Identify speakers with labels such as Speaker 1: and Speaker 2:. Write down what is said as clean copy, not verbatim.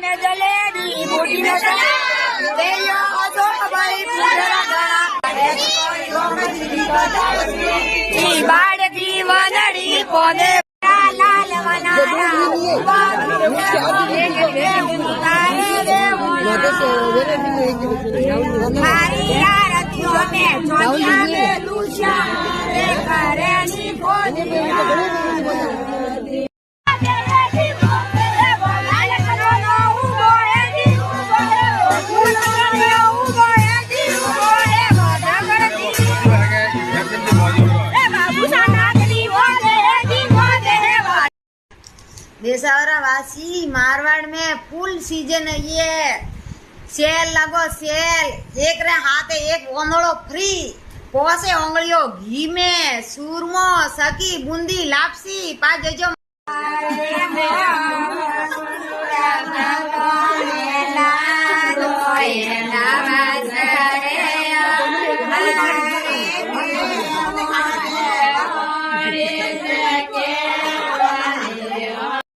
Speaker 1: ने जलेबी बूढ़ी ने चला देयो तो बड़ी पूरा गला बाड़ की वनड़ी कोने लाल वनारा मारी आरतियों में चौथिया में लूसिया करेनी
Speaker 2: देसावरा वासी मारवाड़ में फुल सीजन है ये सेल लगो सेल एक रे हाथे एक ओंधड़ो फ्री पोसे ओंगलियों घी में सूरमो सकी बूंदी लापसी पा जो